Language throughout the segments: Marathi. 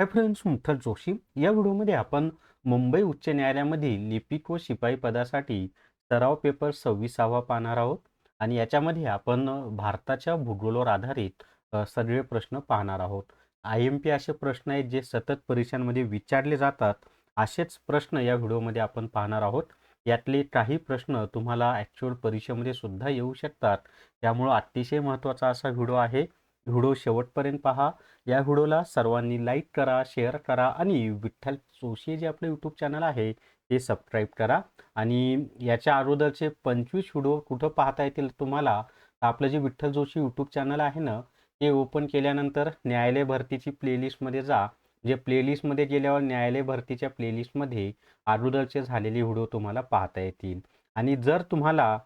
Hi friends, मुठ्ठल Joshi. या व्हिडिओमध्ये आपण मुंबई उच्च न्यायालयामधील लिपिक व शिपाई पदासाठी सराव पेपर 26वा पाहणार आहोत. आणि याच्यामध्ये आपण भारताच्या भूगोलावर आधारित सगळे प्रश्न पाहणार आहोत. IMP असे प्रश्न आहेत जे सतत परीक्षांमध्ये विचारले जातात. असेच प्रश्न या व्हिडिओमध्ये आपण पाहणार आहोत. यातले काही प्रश्न तुम्हाला ॲक्च्युअल परीक्षेमध्ये सुद्धा येऊ शकतात. त्यामुळं अतिशय महत्त्वाचा असा व्हिडिओ आहे. व्हिडिओ शेवटपर्यंत पहा. या व्हिडिओला सर्वांनी लाईक करा, शेअर करा आणि विठ्ठल जोशी जे आपलं यूट्यूब चॅनल आहे ते सबस्क्राईब करा. आणि याच्या अगोदरचे 25 व्हिडिओ कुठं पाहता येतील तुम्हाला, तर आपलं जे विठ्ठल जोशी यूट्यूब चॅनल आहे ना, ते ओपन केल्यानंतर न्यायालय भरतीची प्लेलिस्टमध्ये जा. जे प्लेलिस्टमध्ये गेल्यावर न्यायालय भरतीच्या प्लेलिस्टमध्ये अगोदरचे झालेले व्हिडिओ तुम्हाला पाहता येतील. आणि जर तुम्हाला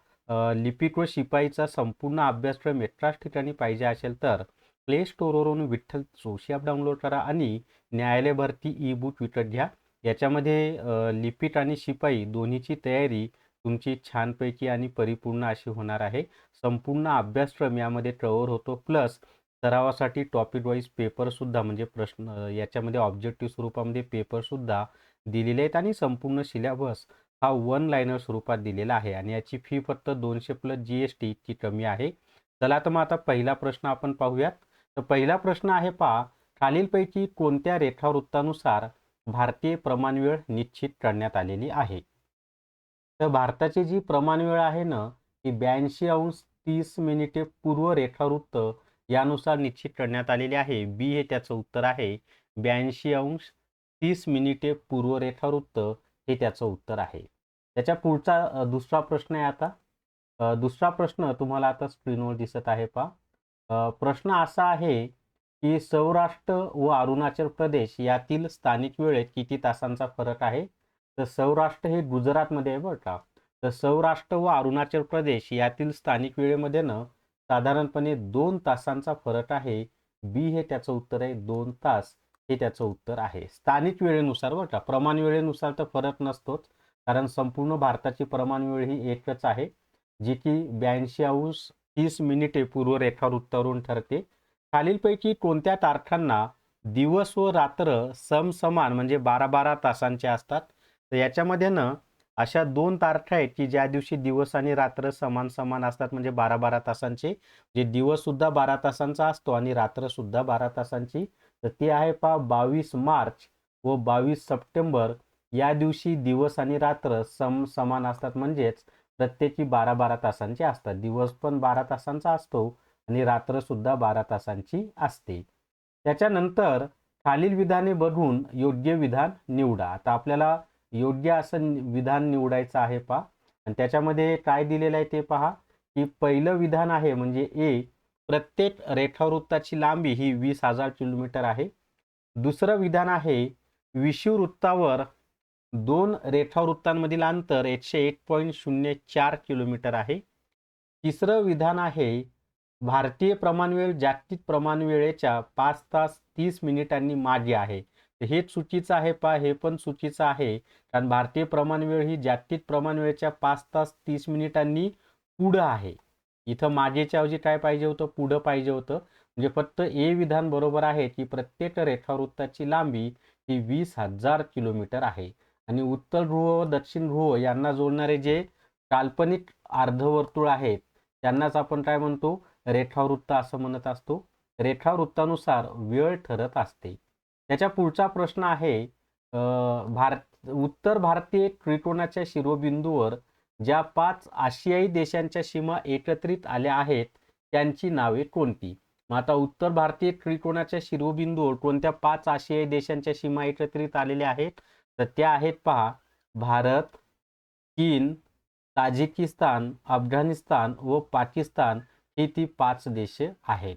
लिपिक व शिपाईचा संपूर्ण अभ्यासक्रम एकाच ठिकाणी पाहिजे असेल तर प्ले स्टोअरवरून विठ्ठल जोशी ॲप डाउनलोड करा आणि न्यायालय भरती ई बुक विकत घ्या. याच्यामध्ये लिपिक आणि शिपाई दोन्हीची तयारी तुमची छानपैकी आणि परिपूर्ण अशी होणार आहे. संपूर्ण अभ्यासक्रम यामध्ये कव्हर होतो. प्लस सरावासाठी टॉपिक वाईज पेपरसुद्धा म्हणजे प्रश्न याच्यामध्ये ऑब्जेक्टिव्ह स्वरूपामध्ये पेपरसुद्धा दिलेले आहेत. आणि संपूर्ण सिलेबस हा वन लाईनर स्वरूपात दिलेला आहे. आणि याची फी फक्त 200 प्लस GST इतकी कमी आहे. चला तर मग आता पहिला प्रश्न आपण पाहूयात. तर पहिला प्रश्न आहे पहा, खालीलपैकी कोणत्या रेखावृत्तानुसार भारतीय प्रमाणवेळ निश्चित करण्यात आलेली आहे. तर भारताची जी प्रमाणवेळ आहे ना, ती 82°30' पूर्व रेखावृत्त यानुसार निश्चित करण्यात आलेली आहे. बी हे त्याचं उत्तर आहे. 82°30' पूर्व रेखावृत्त हे त्याचं उत्तर आहे. त्याच्या पुढचा दुसरा प्रश्न आहे आता. दुसरा प्रश्न तुम्हाला आता स्क्रीनवर दिसत आहे पहा. प्रश्न असा आहे की सौराष्ट्र व अरुणाचल प्रदेश यातील स्थानिक वेळेत किती तासांचा फरक आहे. तर सौराष्ट्र हे गुजरातमध्ये आहे बरं का. तर सौराष्ट्र व अरुणाचल प्रदेश यातील स्थानिक वेळेमध्ये ना साधारणपणे 2 तासांचा फरक आहे. बी हे त्याचं उत्तर आहे. 2 तास हे त्याचं उत्तर आहे. स्थानिक वेळेनुसार बरं का, प्रमाण वेळेनुसार तर फरक नसतोच, कारण संपूर्ण भारताची प्रमाण वेळ ही एकच आहे, जी की 82°30' पूर्व रेखावृत्तावरून ठरते. खालीलपैकी कोणत्या तारखांना दिवस व रात्र समसमान म्हणजे 12-12 तासांचे असतात. तर याच्यामध्ये ना अशा 2 तारखा आहेत की ज्या दिवशी दिवस आणि रात्र समान समान असतात म्हणजे 12-12 तासांचे. जे दिवस सुद्धा 12 तासांचा असतो आणि रात्र सुद्धा 12 तासांची. तर ते आहे पहा 22 मार्च व 22 सप्टेंबर. या दिवशी दिवस आणि रात्र समान असतात, म्हणजेच प्रत्येकी 12-12 तासांचे असतात. दिवस पण 12 तासांचा असतो आणि रात्र सुद्धा 12 तासांची असते. त्याच्यानंतर खालील विधाने बघून योग्य विधान निवडा. आता आपल्याला योग्य असं विधान निवडायचं आहे पहा. आणि त्याच्यामध्ये काय दिलेलं आहे ते पहा, की पहिलं विधान आहे म्हणजे ए, प्रत्येक रेखावृत्ताची लांबी ही 20,000 किलोमीटर आहे. दुसरं विधान आहे विषुववृत्तावर 2 रेखावृत्तांमधील अंतर 101.04 किलोमीटर आहे. तिसरं विधान आहे भारतीय प्रमाणवेळ जागतिक प्रमाणवेळेच्या 5 तास 30 मिनिटांनी मागे आहे. तर हे चुकीचं आहे पहा, हे पण चुकीचं आहे. कारण भारतीय प्रमाणवेळ ही जागतिक प्रमाणवेळेच्या 5 तास 30 मिनिटांनी पुढं आहे. इथं मागेच्या ऐवजी काय पाहिजे होतं, पुढं पाहिजे होतं. म्हणजे फक्त ए विधान बरोबर आहे की प्रत्येक रेखावृत्ताची लांबी ही 20,000 किलोमीटर आहे. आणि उत्तर ध्रुव व दक्षिण ध्रुव यांना जोडणारे जे काल्पनिक अर्धवर्तुळ आहेत त्यांनाच आपण काय म्हणतो, रेखावृत्त असं म्हणत असतो. रेखावृत्तानुसार वेळ ठरत असते. त्याच्या पुढचा प्रश्न आहे उत्तर भारतीय त्रिकोणाच्या शिरोबिंदूवर ज्या 5 आशियाई देशांच्या सीमा एकत्रित आल्या आहेत त्यांची नावे कोणती. मग आता उत्तर भारतीय त्रिकोणाच्या शिरोबिंदूवर कोणत्या 5 आशियाई देशांच्या सीमा एकत्रित आलेल्या आहेत. तर त्या आहेत पहा, भारत, चीन, ताजिकिस्तान, अफगाणिस्तान व पाकिस्तान ही ती 5 देश आहेत.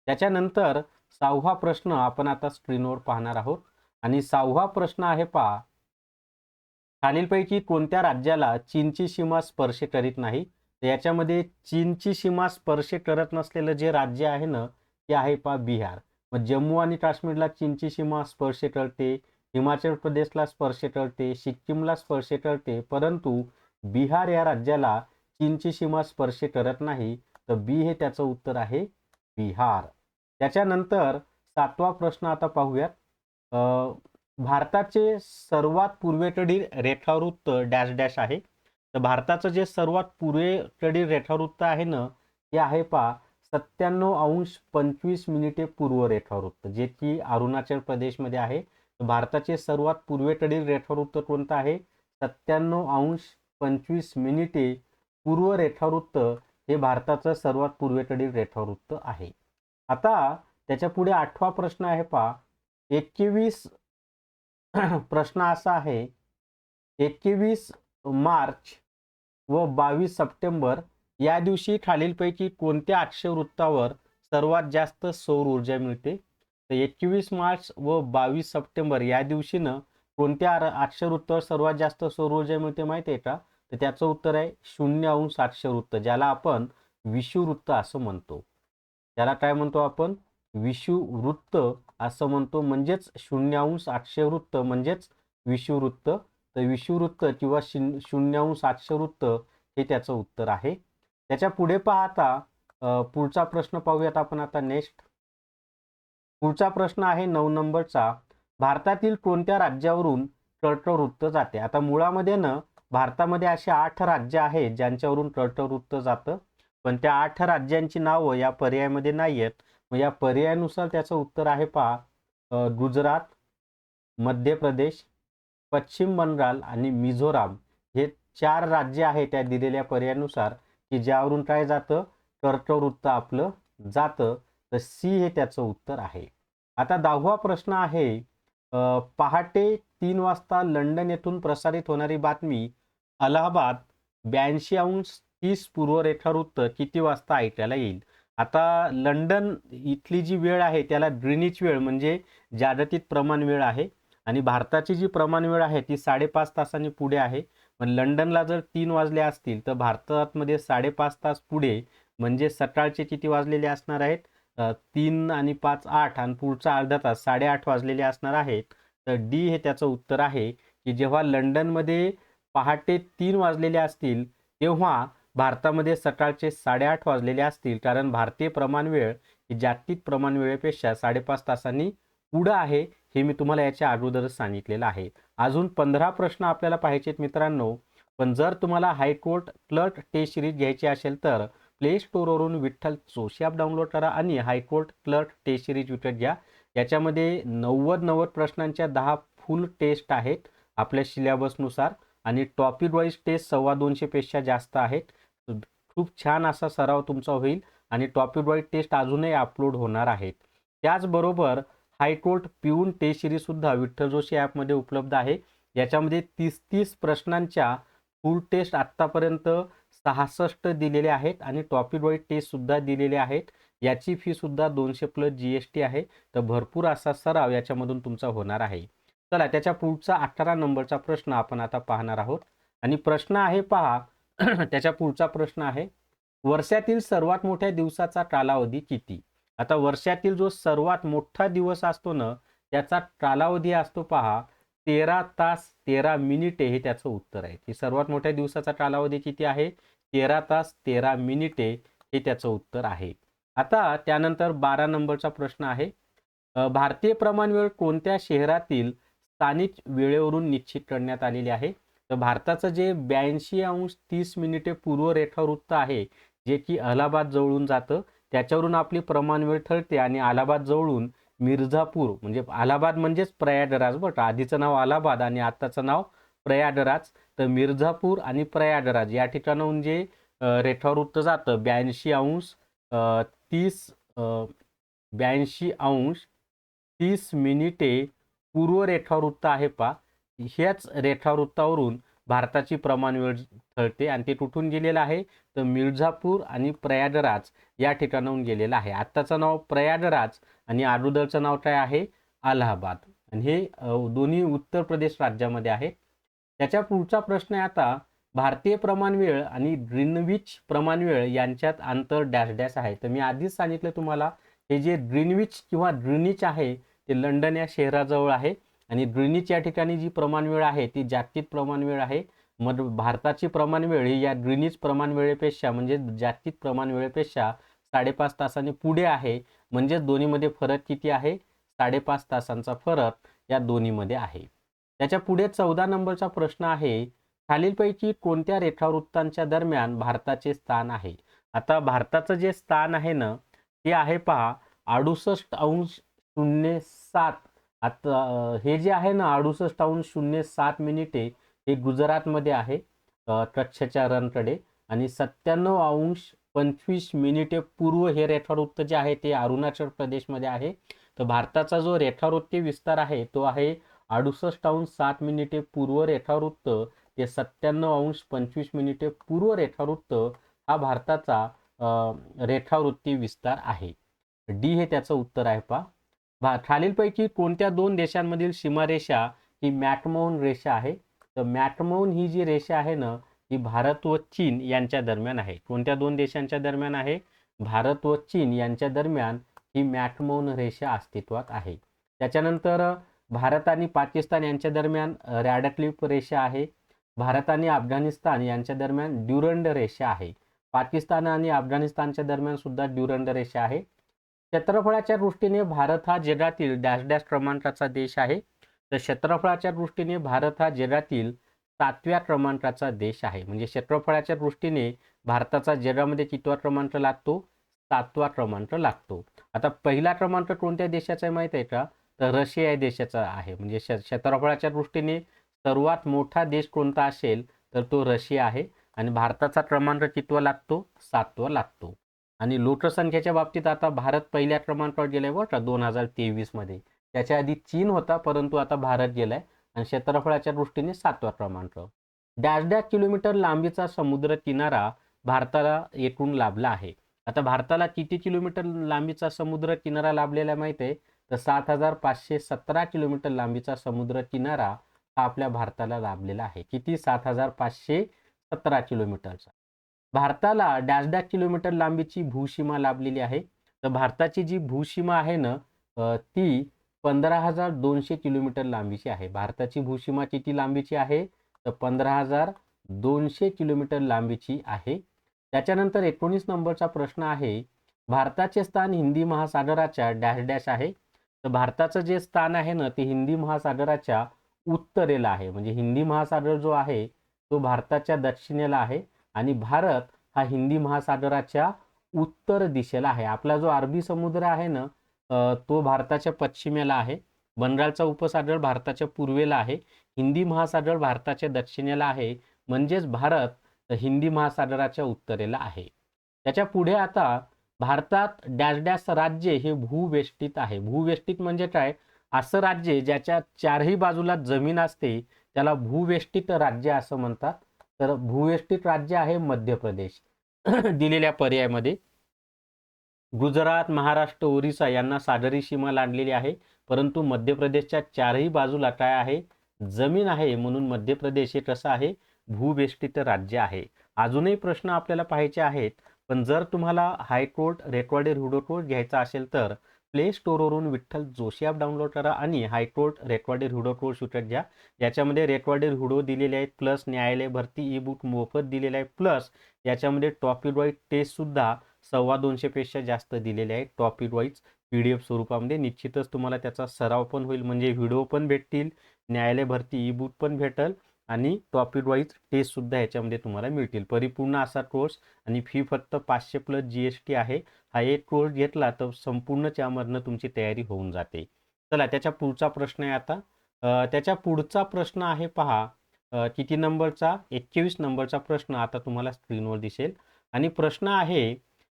त्याच्यानंतर 6वा प्रश्न आपण आता स्क्रीनवर पाहणार आहोत. आणि 6वा प्रश्न आहे पहा, खालीलपैकी कोणत्या राज्याला चीनची सीमा स्पर्श करीत नाही. तर याच्यामध्ये चीनची सीमा स्पर्श करत नसलेलं जे राज्य आहे ना ते आहे पहा बिहार. मग जम्मू आणि काश्मीरला चीनची सीमा स्पर्श करते, हिमाचल प्रदेशला स्पर्श करते, सिक्कीमला स्पर्श करते, परंतु बिहार या राज्याला चीनची सीमा स्पर्श करत नाही. तर बी हे त्याचं उत्तर आहे, बिहार. त्याच्यानंतर 7वा प्रश्न आता पाहूयात. अ, भारताचे सर्वात पूर्वेकडील रेखावृत्त डॅश डॅश आहे. तर भारताचं जे सर्वात पूर्वेकडील रेखावृत्त आहे ना, हे आहे पहा 97°25' पूर्व रेखावृत्त, जे की अरुणाचल प्रदेशमध्ये आहे. तर भारताचे सर्वात पूर्वेकडील रेखावृत्त कोणतं आहे? 97°25' पूर्व रेखावृत्त हे भारताचं सर्वात पूर्वेकडील रेखावृत्त आहे. आता त्याच्या पुढे 8वा प्रश्न आहे पहा 21 प्रश्न असा आहे 21 मार्च व 22 सप्टेंबर या दिवशी खालीलपैकी कोणत्या अक्षवृत्तावर सर्वात जास्त सौर ऊर्जा मिळते? तर 21 मार्च व 22 सप्टेंबर या दिवशीनं कोणत्या अक्षवृत्तावर सर्वात जास्त सौर ऊर्जा मिळते माहिती आहे का? तर त्याचं उत्तर आहे 0° अक्षवृत्त, ज्याला आपण विषुववृत्त असं म्हणतो. त्याला काय म्हणतो आपण? विषुववृत्त असं म्हणतो. म्हणजेच 0° अक्षवृत्त म्हणजेच विषुववृत्त. तर विषुववृत्त किंवा 0° अक्षवृत्त हे त्याचं उत्तर आहे. त्याच्या पुढे पाहता पुढचा प्रश्न पाहूयात आपण आता नेक्स्ट. पुढचा प्रश्न आहे 9 नंबरचा. भारतातील कोणत्या राज्यावरून कर्कवृत्त जाते? आता मुळामध्ये ना भारतामध्ये असे 8 राज्य आहेत ज्यांच्यावरून कर्कवृत्त जातं, पण त्या 8 राज्यांची नावं या पर्यायामध्ये नाही आहेत. मग या पर्यायानुसार त्याचं उत्तर आहे पहा गुजरात, मध्य प्रदेश, पश्चिम बंगाल आणि मिझोराम हे 4 राज्य आहेत त्या दिलेल्या पर्यायानुसार, की ज्यावरून काय जातं? कर्कवृत्त आपलं जातं. तर सी हे त्याचं उत्तर आहे. आता 10वा प्रश्न आहे पहाटे 3 वाजता लंडन येथून प्रसारित होणारी बातमी अलाहाबाद 82°30 पूर्व रेखावृत्त किती वाजता ऐकायला येईल? आता लंडन इथली जी वेळ आहे त्याला ग्रीनिच वेळ म्हणजे जागतिक प्रमाण वेळ आहे आणि भारताची जी प्रमाण वेळ आहे ती 5.5 तासांनी पुढे आहे. पण लंडनला जर 3 वाजले असतील तर भारतामध्ये 5.5 तास पुढे म्हणजे सकाळचे किती वाजलेले असणार आहेत? 3 आणि 5 8 आणि पुढचा अर्धा तास 8:30 वाजलेले असणार आहेत. तर डी हे त्याचं उत्तर आहे, की जेव्हा लंडनमध्ये पहाटे 3 वाजलेले असतील तेव्हा भारतामध्ये सकाळचे 8:30 वाजलेले असतील, कारण भारतीय प्रमाण वेळ ही जागतिक प्रमाण वेळेपेक्षा 5.5 तासांनी पुढं आहे. हे मी तुम्हाला याच्या अगोदरच सांगितलेलं आहे. अजून 15 प्रश्न आपल्याला पाहायचेत मित्रांनो. पण जर तुम्हाला हायकोर्ट क्लर्क टेस्ट सिरीज घ्यायची असेल तर प्ले स्टोअरवरून विठ्ठल जोशी ॲप डाउनलोड करा आणि हायकोर्ट क्लर्क टेस्ट सिरीज विकत घ्या. याच्यामध्ये 90 प्रश्नांच्या 10 फुल टेस्ट आहेत आपल्या सिलेबसनुसार आणि टॉपिक वाईज टेस्ट 250 पेक्षा जास्त आहेत. खूप छान असा सराव तुमचा होईल आणि टॉपिक वाईज टेस्ट अजूनही अपलोड होणार आहेत. त्याचबरोबर हायकोर्ट पिऊन टेस्ट सिरीज सुद्धा विठ्ठल जोशी ॲपमध्ये उपलब्ध आहे. याच्यामध्ये 30 प्रश्नांच्या फुल टेस्ट आत्तापर्यंत 66 दिलेले आहेत आणि टॉपिक वाईज टेस्ट सुद्धा दिलेले आहेत. याची फी सुद्धा 200+ GST आहे. तर भरपूर असा सराव याच्यामधून तुमचा होणार आहे. चला त्याच्या पुढचा 18 नंबरचा प्रश्न आपण आता पाहणार आहोत आणि प्रश्न आहे पहा त्याच्या पुढचा प्रश्न आहे वर्षातील सर्वात मोठ्या दिवसाचा कालावधी किती? आता वर्षातील जो सर्वात मोठा दिवस असतो ना त्याचा कालावधी असतो पहा 13 तास 13 मिनिटे हे त्याचं उत्तर आहे, की सर्वात मोठ्या दिवसाचा कालावधी किती आहे? 13 तास 13 मिनिटे हे त्याचं उत्तर आहे. आता त्यानंतर 12 नंबरचा प्रश्न आहे भारतीय प्रमाण वेळ कोणत्या शहरातील स्थानिक वेळेवरून निश्चित करण्यात आलेली आहे? तर भारताचं जे 82°30' पूर्व रेखावृत्त आहे जे की अलाहाबाद जवळून जातं त्याच्यावरून आपली प्रमाण वेळ ठरते आणि अलाहाबाद जवळून मिर्झापूर म्हणजे अलाहाबाद म्हणजेच प्रयागराज बरं आधीचं नाव अलाहाबाद आणि आत्ताचं नाव प्रयागराज. तर मिर्झापूर आणि प्रयागराज या ठिकाणाहून जे रेखावृत्त जातं 82°30' पूर्व रेखावृत्त आहे पहा ह्याच रेखावृत्तावरून भारताची प्रमाण वेळ ठरते आणि ते कुठून गेलेलं आहे? तर मिर्झापूर आणि प्रयागराज या ठिकाणाहून गेलेलं आहे. आत्ताचं नाव प्रयागराज आणि अगोदरचं नाव काय आहे? अलाहाबाद आणि हे दोन्ही उत्तर प्रदेश राज्यामध्ये आहेत. त्याच्या पुढचा प्रश्न आहे आता भारतीय प्रमाण वेळ आणि ग्रीनविच प्रमाण वेळ यांच्यात अंतर डॅश डॅश आहे. तर मी आधीच सांगितलं तुम्हाला हे जे ग्रीनविच किंवा ग्रीनिच आहे ते लंडन या शहराजवळ आहे आणि ग्रीनिच या ठिकाणी जी प्रमाण वेळ आहे ती जागतिक प्रमाण वेळ आहे. मग भारताची प्रमाण वेळ ही या ग्रीनिच प्रमाण वेळेपेक्षा म्हणजे जागतिक प्रमाण वेळेपेक्षा 5.5 तासांनी पुढे आहे. म्हणजेच दोन्हीमध्ये फरक किती आहे? 5.5 तासांचा फरक या दोन्हीमध्ये आहे. त्याच्या पुढे 14 नंबरचा प्रश्न आहे, खालीलपैकी कोणत्या रेखावृत्तांच्या दरम्यान भारताचे स्थान आहे? आता भारताचं जे स्थान आहे ना, ते आहे पहा 68.07. आता हे जे आहे ना 68.07 मिनिटे हे गुजरातमध्ये आहे, कच्छच्या रणकडे, आणि 97.25 मिनिटे पूर्व हे रेखावृत्त जे आहे ते अरुणाचल प्रदेशमध्ये आहे. तर भारताचा जो रेखावृत्तीय विस्तार आहे तो आहे 68.07 मिनिटे पूर्व रेखावृत्त ते 97.25 मिनिटे पूर्व रेखावृत्त हा भारताचा रेखावृत्तीय विस्तार आहे. डी हे त्याचं उत्तर आहे पहा. खालीलपैकी कोणत्या दोन देशांमधील सीमारेषा ही मॅकमोहन रेषा आहे? तर मॅकमोहन ही जी रेषा आहे ना ही भारत व चीन यांच्या दरम्यान आहे. कोणत्या दोन देशांच्या दरम्यान आहे? भारत व चीन यांच्या दरम्यान ही मॅकमोहन रेषा अस्तित्वात आहे. त्याच्यानंतर भारत आणि पाकिस्तान यांच्या दरम्यान रॅडक्लिफ रेषा आहे. भारत आणि अफगाणिस्तान यांच्या दरम्यान ड्युरंड रेषा आहे. पाकिस्तान आणि अफगाणिस्तानच्या दरम्यान सुद्धा ड्युरंड रेषा आहे. क्षेत्रफळाच्या दृष्टीने भारत हा जगातील डॅश डॅश क्रमांकाचा देश आहे. तर क्षेत्रफळाच्या दृष्टीने भारत हा जगातील 7व्या क्रमांकाचा देश आहे. म्हणजे क्षेत्रफळाच्या दृष्टीने भारताचा जगामध्ये कितवा क्रमांक लागतो? 7वा क्रमांक लागतो. आता पहिला क्रमांक कोणत्या देशाचा आहे माहिती आहे का? तर रशिया या देशाचा आहे. म्हणजे क्षेत्रफळाच्या दृष्टीने सर्वात मोठा देश कोणता असेल तर तो रशिया आहे. आणि भारताचा क्रमांक कितवा लागतो? 7वा लागतो. आणि लोकसंख्येच्या बाबतीत आता भारत पहिल्या क्रमांकावर गेलाय बरं का 2023 मध्ये. त्याच्या आधी चीन होता, परंतु आता भारत गेलाय. आणि क्षेत्रफळाच्या दृष्टीने 7वा क्रमांक. डॅश डॅश किलोमीटर लांबीचा समुद्र किनारा भारताला एकूण लाभला आहे. आता भारताला किती किलोमीटर लांबीचा समुद्र किनारा लाभलेला माहित आहे? तर 7,517 किलोमीटर लांबीचा समुद्र किनारा हा आपल्या भारताला लाभलेला आहे. किती? 7,517 किलोमीटरचा. भारताला डॅश डॅश किलोमीटर लांबीची भूसीमा लाभलेली आहे. तर भारताची जी भूसीमा आहे ना ती 15,200 किलोमीटर लांबीची आहे. भारताची भूसीमा किती लांबीची आहे? तर 15,200 किलोमीटर लांबीची आहे. त्याच्यानंतर 19 नंबरचा प्रश्न आहे, भारताचे स्थान हिंदी महासागराच्या डॅश डॅश आहे. तर भारताचं जे स्थान आहे ना ते हिंदी महासागराच्या उत्तरेला आहे. म्हणजे हिंदी महासागर जो आहे तो भारताच्या दक्षिणेला आहे आणि भारत हा हिंदी महासागराच्या उत्तर दिशेला आहे. आपला जो अरबी समुद्र आहे ना तो भारताच्या पश्चिमेला आहे. बंगालचा उपसागर भारताच्या पूर्वेला आहे. हिंदी महासागर भारताच्या दक्षिणेला आहे. म्हणजेच भारत हिंदी महासागराच्या उत्तरेला आहे. त्याच्या पुढे आता भारतात डॅश डॅश राज्य हे भूवेष्टित आहे. भूवेष्टित म्हणजे काय? असं राज्य ज्याच्या चारही बाजूला जमीन असते त्याला भूवेष्टित राज्य असं म्हणतात. तर भूवेष्टित राज्य आहे मध्य प्रदेश. दिलेल्या पर्यायामध्ये गुजरात, महाराष्ट्र, ओरिसा यांना सागरी सीमा लांडलेली आहे. परंतु मध्य प्रदेशच्या चारही बाजूला काय आहे? जमीन आहे. म्हणून मध्य प्रदेश हे कसं आहे? भूवेष्टित राज्य आहे. अजूनही प्रश्न आपल्याला पाहायचे आहेत, पण जर तुम्हाला हायकोर्ट रेकॉर्डेड व्हिडिओ कोर्स घ्यायचा असेल तर प्ले स्टोअरवरून विठ्ठल जोशी ॲप डाउनलोड करा आणि हायकोर्ट रेकॉर्डेड व्हिडिओ कोर्स विकत घ्या. याच्यामध्ये रेकॉर्डेड व्हिडिओ दिलेले आहेत, प्लस न्यायालय भरती ई बुक मोफत दिलेले आहे, प्लस याच्यामध्ये टॉपिक वाईज टेस्टसुद्धा 250 पेक्षा जास्त दिलेले आहेत. टॉपिक वाईज PDF स्वरूपामध्ये. निश्चितच तुम्हाला त्याचा सराव पण होईल. म्हणजे व्हिडिओ पण भेटतील, न्यायालय भरती ई बुक पण भेटेल आणि टॉपिक वाईज टेस्टसुद्धा याच्यामध्ये तुम्हाला मिळतील. परिपूर्ण असा कोर्स आणि फी फक्त 500 प्लस GST आहे. हा एक कोर्स घेतला तर संपूर्ण त्यामधनं तुमची तयारी होऊन जाते. चला त्याच्या पुढचा प्रश्न आहे आता. त्याच्या पुढचा प्रश्न आहे पहा किती नंबरचा? 21 नंबरचा प्रश्न आता तुम्हाला स्क्रीनवर दिसेल. आणि प्रश्न आहे,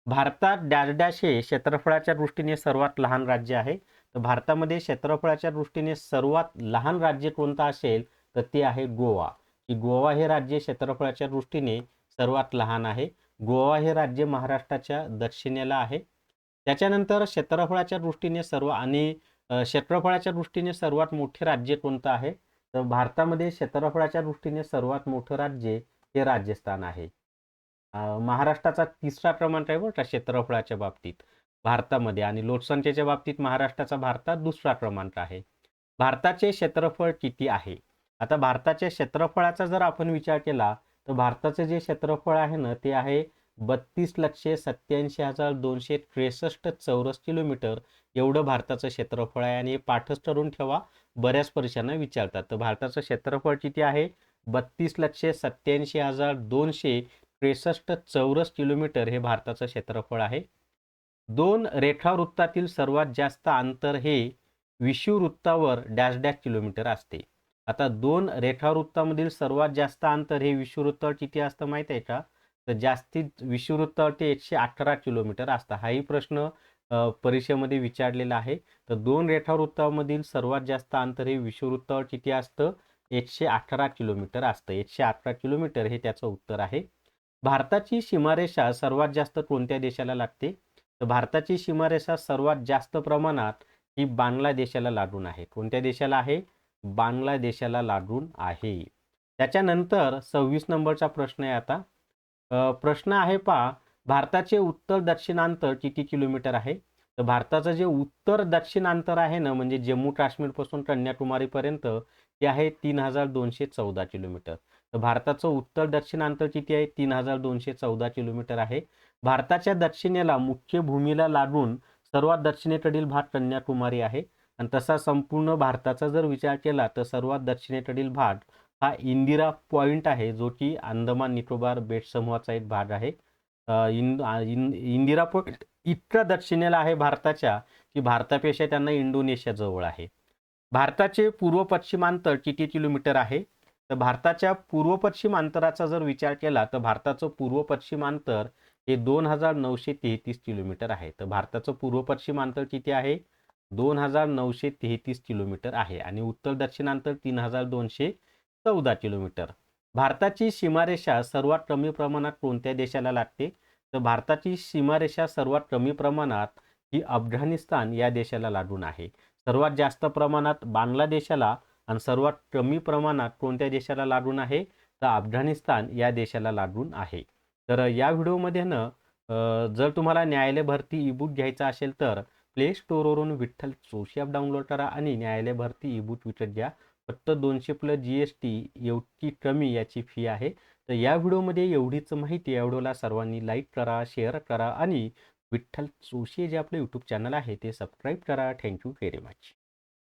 भारतात डॅश डॅश हे क्षेत्रफळाच्या दृष्टीने सर्वात लहान राज्य आहे. तर भारतामध्ये क्षेत्रफळाच्या दृष्टीने सर्वात लहान राज्य कोणतं असेल तर ते आहे गोवा. की गोवा हे राज्य क्षेत्रफळाच्या दृष्टीने सर्वात लहान आहे. गोवा हे राज्य महाराष्ट्राच्या दक्षिणेला आहे. त्याच्यानंतर क्षेत्रफळाच्या दृष्टीने क्षेत्रफळाच्या दृष्टीने सर्वात मोठे राज्य कोणतं आहे? तर भारतामध्ये क्षेत्रफळाच्या दृष्टीने सर्वात मोठं राज्य हे राजस्थान आहे. महाराष्ट्राचा 3रा क्रमांक आहे बरं का क्षेत्रफळाच्या बाबतीत भारतामध्ये. आणि लोकसंख्येच्या बाबतीत महाराष्ट्राचा भारतात 2रा क्रमांक आहे. भारताचे क्षेत्रफळ किती आहे? आता भारताच्या क्षेत्रफळाचा जर आपण विचार केला तर भारताचे जे क्षेत्रफळ आहे ना ते आहे 32,87,263 चौरस किलोमीटर एवढं भारताचं क्षेत्रफळ आहे. आणि हे पाठच ठरवून ठेवा, बऱ्याच परीक्षांना विचारतात. तर भारताचं क्षेत्रफळ किती आहे? 32,87,263 चौरस किलोमीटर हे भारताचं क्षेत्रफळ आहे. 2 रेखावृत्तातील सर्वात जास्त अंतर हे विषुववृत्तावर डॅश डॅश किलोमीटर असते. आता 2 रेखावृत्तामधील सर्वात जास्त अंतर हे विषुववृत्तावर किती असतं माहिती आहे का? तर जास्तीत विषुववृत्तावर ते 118 किलोमीटर असतं. हाही प्रश्न परीक्षेमध्ये विचारलेला आहे. तर 2 रेखावृत्तामधील सर्वात जास्त अंतर हे विषुववृत्तावर किती असतं? 118 किलोमीटर असतं. 118 किलोमीटर हे त्याचं उत्तर आहे. भारताची सीमारेषा सर्वात जास्त कोणत्या देशाला लागते? तर भारताची सीमारेषा सर्वात जास्त प्रमाणात ही बांगलादेशाला लागून आहे. कोणत्या देशाला आहे? बांगलादेशाला लागून आहे. त्याच्यानंतर 26 नंबरचा प्रश्न आहे आता. प्रश्न आहे पहा, भारताचे उत्तर दक्षिणांतर किती किलोमीटर आहे? तर भारताचं जे उत्तर दक्षिणांतर आहे ना, म्हणजे जम्मू काश्मीरपासून कन्याकुमारीपर्यंत ते आहे 3,214 किलोमीटर. तर भारताचं उत्तर दक्षिणांतर किती आहे? 3,214 किलोमीटर आहे. भारताच्या दक्षिणेला मुख्य भूमीला लागून सर्वात दक्षिणेकडील भाग कन्याकुमारी आहे. आणि तसा संपूर्ण भारताचा जर विचार केला तर सर्वात दक्षिणेकडील भाग हा इंदिरा पॉइंट आहे, जो की अंदमान निकोबार बेट समूहाचा एक भाग आहे. इंदिरा पॉइंट इतका दक्षिणेला आहे भारताच्या, की भारतापेक्षा त्यांना इंडोनेशिया जवळ आहे. भारताचे पूर्व पश्चिम अंतर किती किलोमीटर आहे? तर भारताच्या पूर्व पश्चिम अंतराचा जर विचार केला तर भारताचं पूर्व पश्चिम अंतर हे 2,933 किलोमीटर आहे. तर भारताचं पूर्व पश्चिम अंतर किती आहे? 2,933 किलोमीटर आहे. आणि उत्तर दक्षिण अंतर 3,214 किलोमीटर. भारताची सीमारेषा सर्वात कमी प्रमाणात कोणत्या देशाला लागते? तर भारताची सीमारेषा सर्वात कमी प्रमाणात ही अफगाणिस्तान या देशाला लागून आहे. सर्वात जास्त प्रमाणात बांगलादेशाला आणि सर्वात कमी प्रमाणात कोणत्या देशाला लागून आहे? तर अफगाणिस्तान या देशाला लागून आहे. तर या व्हिडिओमध्ये जर तुम्हाला न्यायालय भरती ईबुक घ्यायचा असेल तर प्ले स्टोअरवरून विठ्ठल जोशी ॲप डाउनलोड करा आणि न्यायालय भरती ईबुक विकत घ्या. फक्त 200 प्लस GST एवढी कमी याची फी आहे. तर या व्हिडिओमध्ये एवढीच माहिती. या व्हिडिओला सर्वांनी लाईक करा, शेअर करा आणि विठ्ठल जोशी जे आपलं यूट्यूब चॅनल आहे ते सबस्क्राईब करा. Thank you very much.